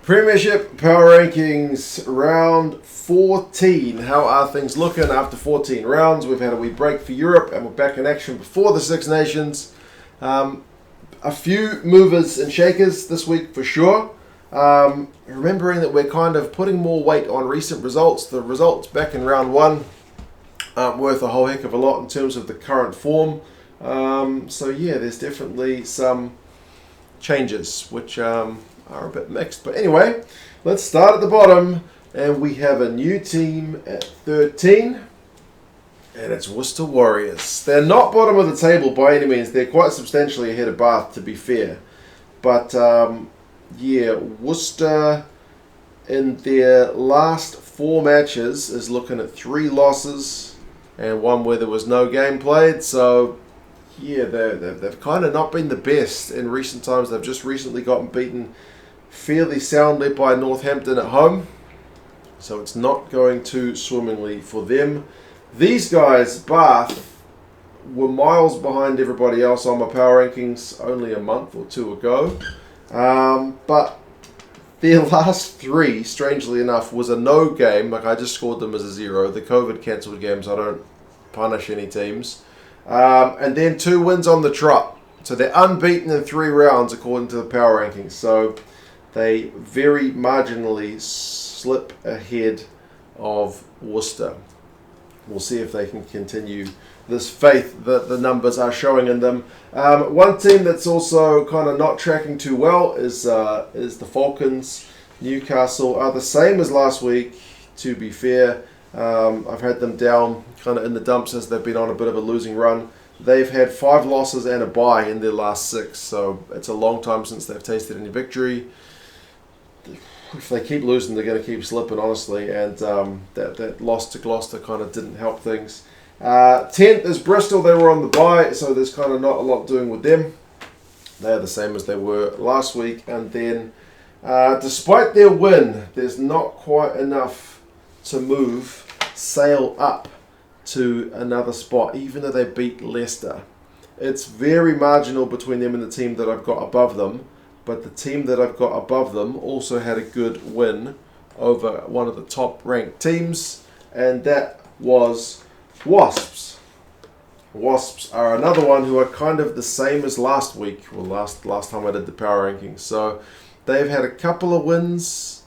Premiership Power Rankings round 14. How are things looking after 14 rounds? We've had a wee break for Europe and we're back in action before the Six Nations. A few movers and shakers this week for sure. Remembering that we're kind of putting more weight on recent results. The results back in round one aren't worth a whole heck of a lot in terms of the current form. So yeah, there's definitely some changes which are a bit mixed. But anyway, let's start at the bottom. And we have a new team at 13. And it's Worcester Warriors. They're not bottom of the table by any means. They're quite substantially ahead of Bath, to be fair. But yeah, Worcester in their last 4 matches is looking at 3 losses and one where there was no game played. So yeah, they've kind of not been the best in recent times. They've just recently gotten beaten fairly soundly by Northampton at home. So it's not going too swimmingly for them. These guys, Bath, were miles behind everybody else on my power rankings only a month or 2 ago. But their last 3, strangely enough, was a no game. Like, I just scored them as a 0. The COVID cancelled games, I don't punish any teams. And then 2 wins on the trot. So they're unbeaten in 3 rounds according to the power rankings. So they very marginally slip ahead of Worcester. We'll see if they can continue this faith that the numbers are showing in them. One team that's also kind of not tracking too well is the Falcons. Newcastle are the same as last week, to be fair. I've had them down kind of in the dumps as they've been on a bit of a losing run. They've had 5 losses and a bye in their last 6, so it's a long time since they've tasted any victory. If they keep losing, they're going to keep slipping, honestly, and that loss to Gloucester kind of didn't help things. 10th is Bristol. They were on the bye, so there's kind of not a lot doing with them. They're the same as they were last week, and then despite their win, there's not quite enough to move Sale up to another spot, even though they beat Leicester. It's very marginal between them and the team that I've got above them. But the team that I've got above them also had a good win over one of the top ranked teams, and that was Wasps. Wasps are another one who are kind of the same as last week, well last time I did the power rankings. So they've had a couple of wins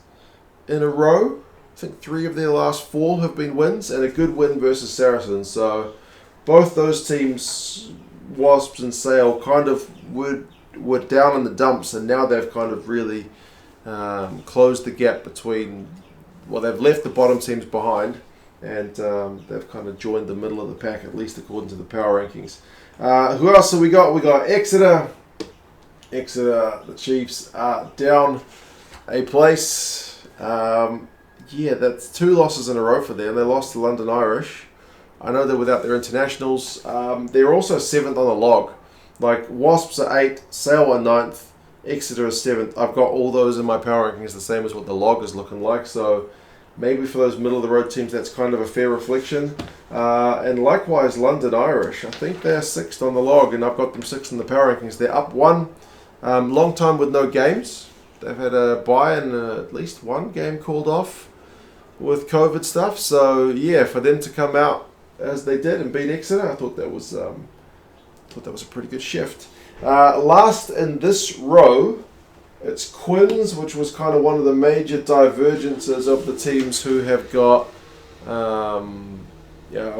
in a row. I think 3 of their last 4 have been wins, and a good win versus Saracens. So both those teams, Wasps and Sale, kind of were down in the dumps, and now they've kind of really closed the gap between, well, they've left the bottom teams behind, and they've kind of joined the middle of the pack, at least according to the power rankings. Who else have we got? We got Exeter. Exeter, the Chiefs, are down a place. Yeah, that's 2 losses in a row for them. They lost to London Irish. I know they're without their internationals. They're also 7th on the log. Like, Wasps are 8, Sale are 9th, Exeter is 7th. I've got all those in my power rankings the same as what the log is looking like. So maybe for those middle of the road teams, that's kind of a fair reflection. And likewise, London Irish. I think they're 6th on the log, and I've got them 6th in the power rankings. They're up 1. Long time with no games. They've had a bye and at least 1 game called off with COVID stuff. So yeah, for them to come out as they did and beat Exeter, I thought that was a pretty good shift. Last in this row, it's Quins, which was kind of one of the major divergences of the teams who have got a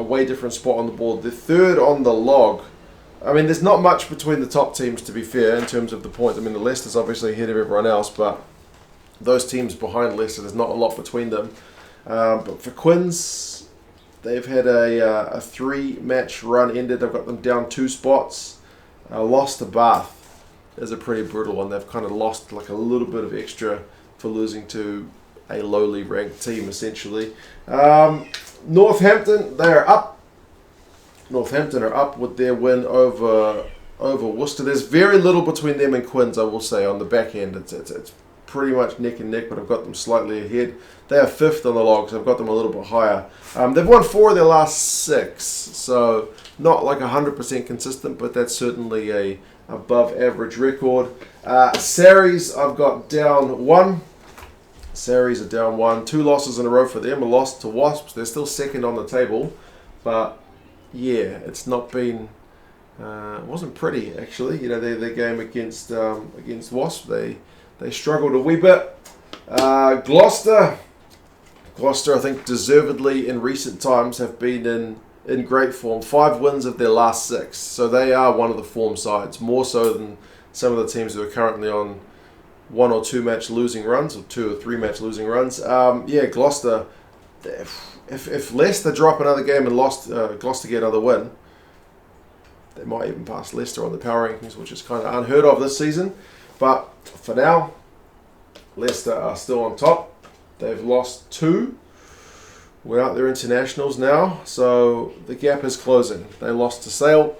way different spot on the board. They're 3rd on the log. I mean, there's not much between the top teams, to be fair, in terms of the points. I mean, the Leicester's obviously ahead of everyone else, but those teams behind Leicester, there's not a lot between them. But for Quins, they've had a 3-match run ended. I've got them down 2 spots. Lost to Bath is a pretty brutal one. They've kind of lost like a little bit of extra for losing to a lowly ranked team, essentially. Northampton, they're up. Northampton are up with their win over Worcester. There's very little between them and Quins, I will say, on the back end. It's pretty much neck and neck, but I've got them slightly ahead. They are 5th on the log, so I've got them a little bit higher. They've won 4 of their last 6, so not like 100% consistent, but that's certainly a above average record. Saracens, I've got down 1. Saracens are down 1. 2 losses in a row for them. A loss to Wasps. They're still second on the table. But, yeah, it's not been... it wasn't pretty, actually. You know, their game against Wasps, they struggled a wee bit. Gloucester, I think, deservedly in recent times have been in great form. 5 wins of their last 6. So they are one of the form sides, more so than some of the teams that are currently on 1 or 2 match losing runs, or 2 or 3 match losing runs. Yeah, Gloucester, if Leicester drop another game and Gloucester get another win, they might even pass Leicester on the power rankings, which is kind of unheard of this season. But for now, Leicester are still on top. They've lost 2 without their internationals now, so the gap is closing. They lost to Sale.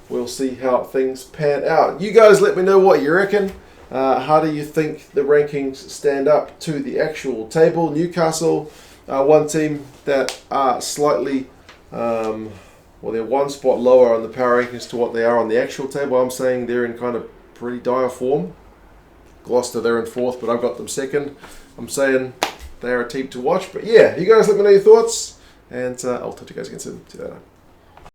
We'll see how things pan out. You guys let me know what you reckon. How do you think the rankings stand up to the actual table? Newcastle, one team that are slightly, they're 1 spot lower on the power rankings to what they are on the actual table. I'm saying they're in kind of pretty dire form. Gloucester, they're in 4th, but I've got them 2nd. I'm saying they're a team to watch. But yeah, you guys let me know your thoughts, and I'll talk to you guys again soon. See you later.